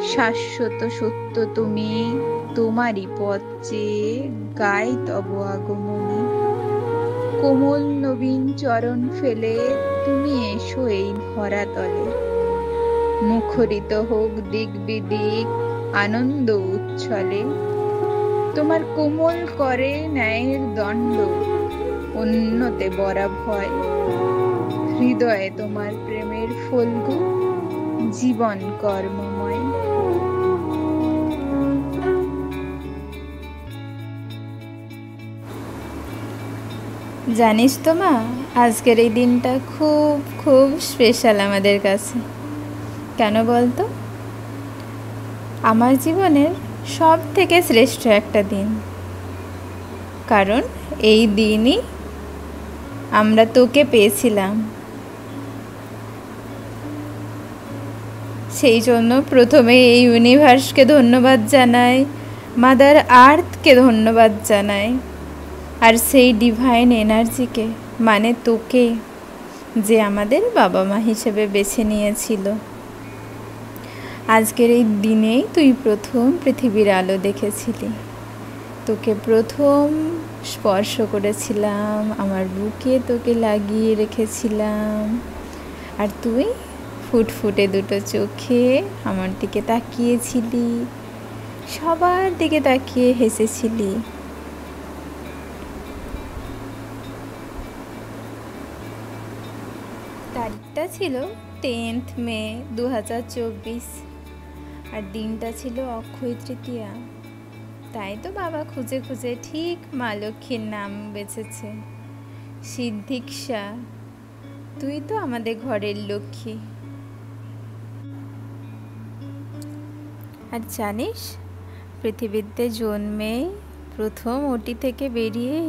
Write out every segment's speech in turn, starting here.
শাশ্বত সত্য তুমি, তোমারই পথ চেয়ে গাই তব আগমনী। কোমল নবীন চরণ ফেলে তুমি এসো এই ধরাতলে। মুখরিত হোক দিক বিদিক আনন্দ উচ্ছলে। তোমার কোমল করে ন্যায়ের দণ্ড, অন্যতে বরা ভয়। হৃদয়ে তোমার প্রেমের ফল্গু, জীবন কর্মময়। জানিস তো মা, আজকের এই দিনটা খুব খুব স্পেশাল আমাদের কাছে। কেন বলতো? আমার জীবনের সব থেকে শ্রেষ্ঠ একটা দিন, কারণ এই দিনই আমরা তোকে পেয়েছিলাম। সেই জন্য প্রথমে এই ইউনিভার্সকে ধন্যবাদ জানাই, মাদার আর্থকে ধন্যবাদ জানাই, আর সেই ডিভাইন এনার্জিকে, মানে তোকে, যে আমাদের বাবা মা হিসেবে বেছে নিয়েছিল। আজকের এই দিনেই তুই প্রথম পৃথিবীর আলো দেখেছিলি। তোকে প্রথম স্পর্শ করেছিলাম, আমার বুকে তোকে লাগিয়ে রেখেছিলাম, আর তুই ফুটফুটে দুটো চোখে আমার দিকে তাকিয়েছিলি, সবার দিকে তাকিয়ে হেসেছিলি। তারিখটা ছিল 10th মে 2024, আর দিনটা ছিল অক্ষয় তৃতীয়া। তাই তো বাবা খুঁজে খুঁজে ঠিক মা লক্ষ্মীর নাম বেছেছে, সিদ্ধিক্ষা। তুই তো আমাদের ঘরের লক্ষ্মী। আর জানিস, পৃথিবীতে জন্মে প্রথম ওটি থেকে বেরিয়ে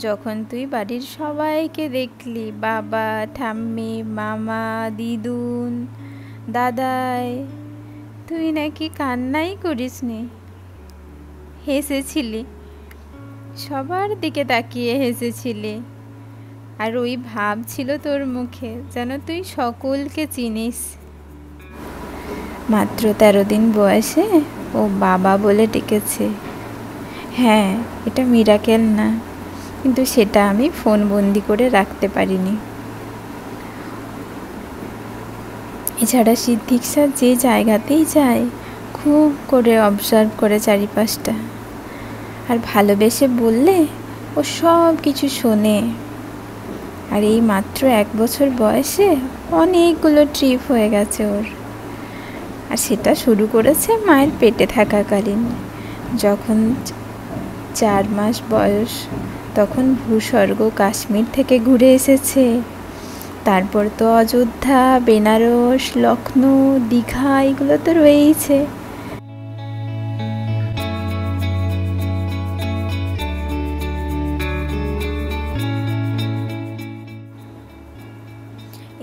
যখন তুই বাড়ির সবাইকে দেখলি, বাবা, ঠাম্মি, মামা, দিদুন, দাদাই, তুই নাকি কান্নাই করিসনি, হেসেছিলি, সবার দিকে তাকিয়ে হেসেছিলি। আর ওই ভাব ছিল তোর মুখে যেন তুই সকলকে চিনিস। মাত্র 13 দিন বয়সে ও বাবা বলে ডেকেছে। হ্যাঁ, এটা মিরাকেল না, কিন্তু সেটা আমি ফোন বন্দি করে রাখতে পারিনি। এছাড়া সিদ্ধিক্ষা যে জায়গাতেই যায় খুব করে অবজার্ভ করে চারিপাশটা, আর ভালোবেসে বললে ও সব কিছু শোনে। আর এই মাত্র 1 বছর বয়সে অনেকগুলো ট্রিপ হয়ে গেছে ওর। আর সেটা শুরু করেছে মায়ের পেটে থাকাকালীন। যখন 4 মাস বয়স, তখন ভূস্বর্গ কাশ্মীর থেকে ঘুরে এসেছে। তারপর তো অযোধ্যা, বেনারস, লখনৌ, দীঘা, এগুলো তো রয়েইছে।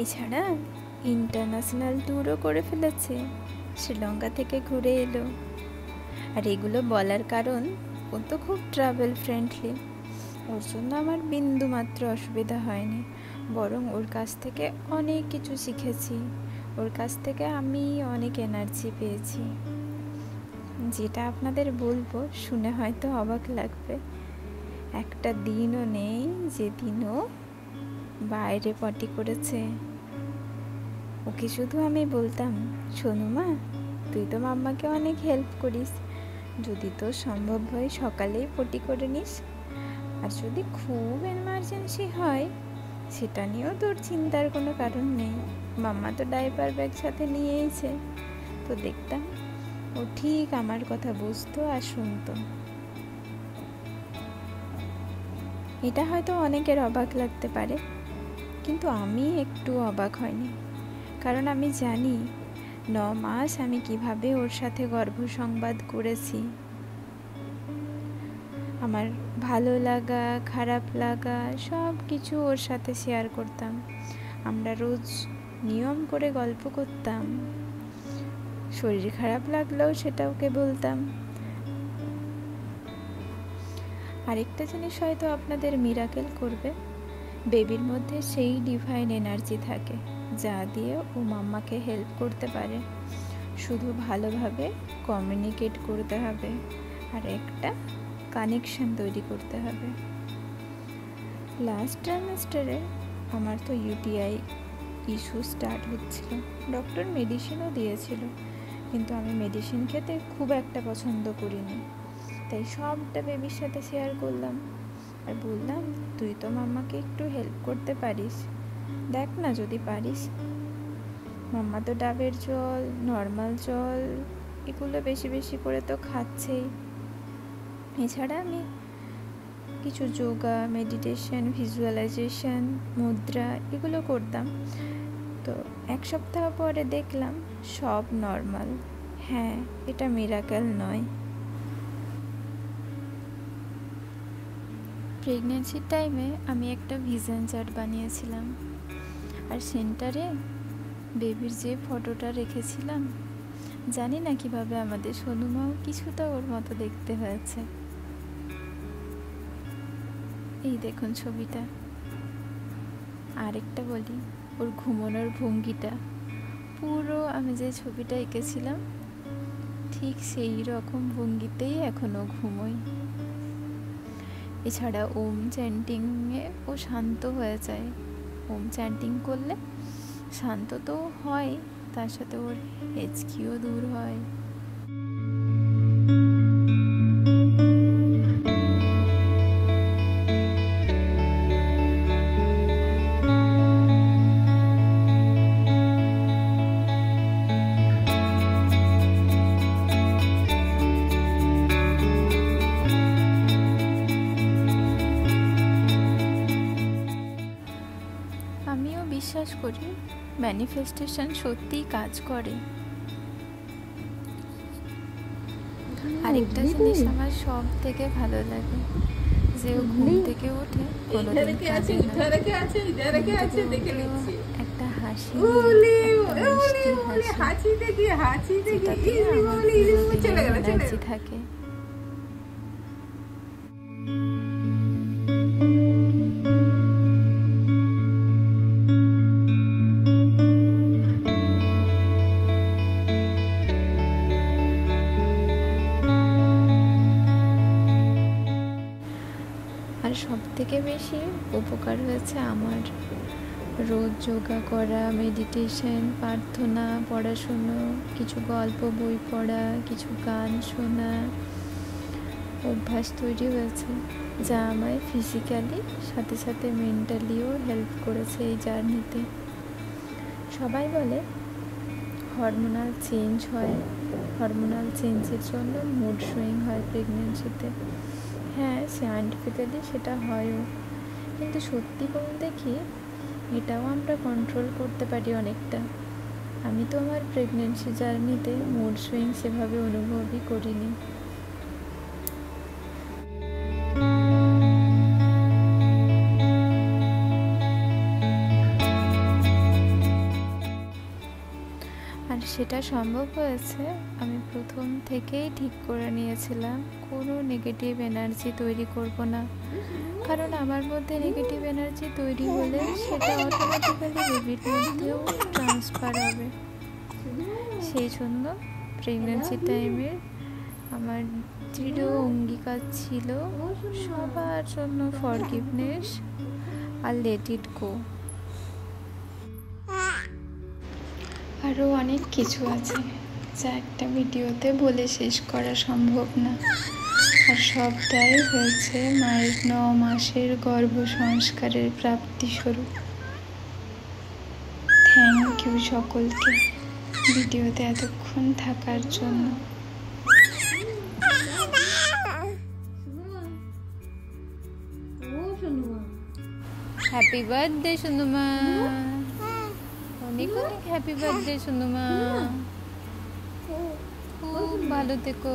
এছাড়া ইন্টারন্যাশনাল ট্যুরও করে ফেলেছে, শ্রীলঙ্কা থেকে ঘুরে এলো। আর এগুলো বলার কারণ, ও তো খুব ট্রাভেল ফ্রেন্ডলি, ওর জন্য আমার বিন্দু মাত্র অসুবিধা হয়নি, বরং ওর কাছ থেকে অনেক কিছু শিখেছি, ওর কাছ থেকে আমি অনেক এনার্জি পেয়েছি, যেটা আপনাদের বলবো, শুনে হয়তো অবাক লাগবে। একটা দিনও নেই যেদিনও বাইরে পটি করেছে। ওকে শুধু আমি বলতাম, শোনো মা, তুই তো মাম্মাকে অনেক হেল্প করিস, যদি তোর সম্ভব হয় সকালেই পটি করে নিস, আর যদি খুব এমার্জেন্সি হয় সেটা নিয়েও তোর চিন্তার কোনো কারণ নেই, মাম্মা তো ডাইপার ব্যাগ সাথে নিয়েইছে। তো দেখতাম ও ঠিক আমার কথা বুঝতো আর শুনতো। এটা হয়তো অনেকের অবাক লাগতে পারে, কিন্তু আমি একটু অবাক হয়নি, কারণ আমি জানি 9 মাস আমি কিভাবে ওর সাথে গর্ভ সংবাদ করেছি। আমার ভালো লাগা, খারাপ লাগা সব কিছু ওর সাথে শেয়ার করতাম। আমরা রোজ নিয়ম করে গল্প করতাম, শরীর খারাপ লাগলেও সেটা ওকে বলতাম। আরেকটা জিনিস হয়তো আপনাদের মিরাকেল করবে, বেবির মধ্যে সেই ডিভাইন এনার্জি থাকে যা দিয়ে ও মাম্মাকে হেল্প করতে পারে। শুধু ভালোভাবে কমিউনিকেট করতে হবে আর একটা কানেকশন তৈরি করতে হবে। লাস্ট ট্রাইমেস্টারে আমার তো ইউটিআই ইস্যু স্টার্ট হচ্ছিল। ডক্টর মেডিসিনও দিয়েছিল, কিন্তু আমি মেডিসিন খেতে খুব একটা পছন্দ করিনি। তাই সবটা বেবির সাথে শেয়ার করলাম আর বললাম, তুই তো মাম্মাকে একটু হেল্প করতে পারিস, দেখ না যদি পারিস। মাম্মা তো ডাবের জল, নর্মাল জল এগুলো বেশি বেশি করে তো খাচ্ছেই। এছাড়া আমি কিছু যোগা, মেডিটেশন, ভিজুয়ালাইজেশন, মুদ্রা এগুলো করতাম। তো 1 সপ্তাহ পরে দেখলাম সব নর্মাল। হ্যাঁ, এটা মিরাকেল নয়। প্রেগনেন্সির টাইমে আমি একটা ভিশন চার্ট বানিয়েছিলাম, আর সেন্টারে বেবির যে ফটোটা রেখেছিলাম, জানি না কিভাবে আমাদের সোনুমাও কিছুটা ওর মতো দেখতে হয়েছে। এই দেখুন ছবিটা। আরেকটা বলি, ওর ঘুমানোর ভঙ্গিটা পুরো আমি যে ছবিটা এঁকেছিলাম ঠিক সেই রকম ভঙ্গিতেই এখনো ঘুমোই। এছাড়া ওম চ্যান্টিংয়ে ও শান্ত হয়ে যায়। ওম চ্যান্টিং করলে শান্ত তো হয়, তার সাথে ওর হেঁচকিও দূর হয়। আমিও বিশ্বাস করি ম্যানিফেস্টেশন সত্যিই কাজ করে। আরেকটা জিনিস আমার সব থেকে ভালো লাগে, যে ও ঘুম থেকে উঠে কোনোদিন কাঁদে না। একটা হাসি, এনার্জি থাকে। আর সব থেকে বেশি উপকার হয়েছে আমার রোজ যোগা করা, মেডিটেশন, প্রার্থনা, পড়াশুনো, কিছু গল্প বই পড়া, কিছু গান শোনা অভ্যাস তৈরি হয়েছে, যা আমায় ফিজিক্যালি সাথে সাথে মেন্টালিও হেল্প করেছে এই জার্নিতে। সবাই বলে হরমোনাল চেঞ্জ হয়, হরমোনাল চেঞ্জের জন্য মুড সুইং হয় প্রেগনেন্সিতে। হ্যাঁ, সায়েন্টিফিক্যালি সেটা হয়ও, কিন্তু সত্যি বলতে কি এটাও আমরা কন্ট্রোল করতে পারি অনেকটা। আমি তো আমার প্রেগনেন্সি জার্নিতে মুড সুইং সেভাবে অনুভবই করিনি। আর সেটা সম্ভব হয়েছে আমি প্রথম থেকেই ঠিক করে নিয়েছিলাম কোনো নেগেটিভ এনার্জি তৈরি করব না, কারণ আমার মধ্যে নেগেটিভ এনার্জি তৈরি হলে সেটা অটোমেটিক্যালি বেবির মধ্যেও ট্রান্সফার হবে। সেই জন্য প্রেগনেন্সি টাইমের আমার দৃঢ় অঙ্গীকার ছিল সবার জন্য ফরগিভনেস আর লেট ইট গো। আরও অনেক কিছু আছে যা একটা ভিডিওতে বলে শেষ করা সম্ভব না, আর সবটাই হয়েছে মায়ের 9 মাসের গর্ভ সংস্কারের প্রাপ্তিস্বরূপ। থ্যাংক ইউ সকলকে ভিডিওতে এতক্ষণ থাকার জন্য। হ্যাপি বার্থডে সোনুমা, অনেক অনেক হ্যাপি বার্থডে সোনুমা, খুব ভালো থেকো।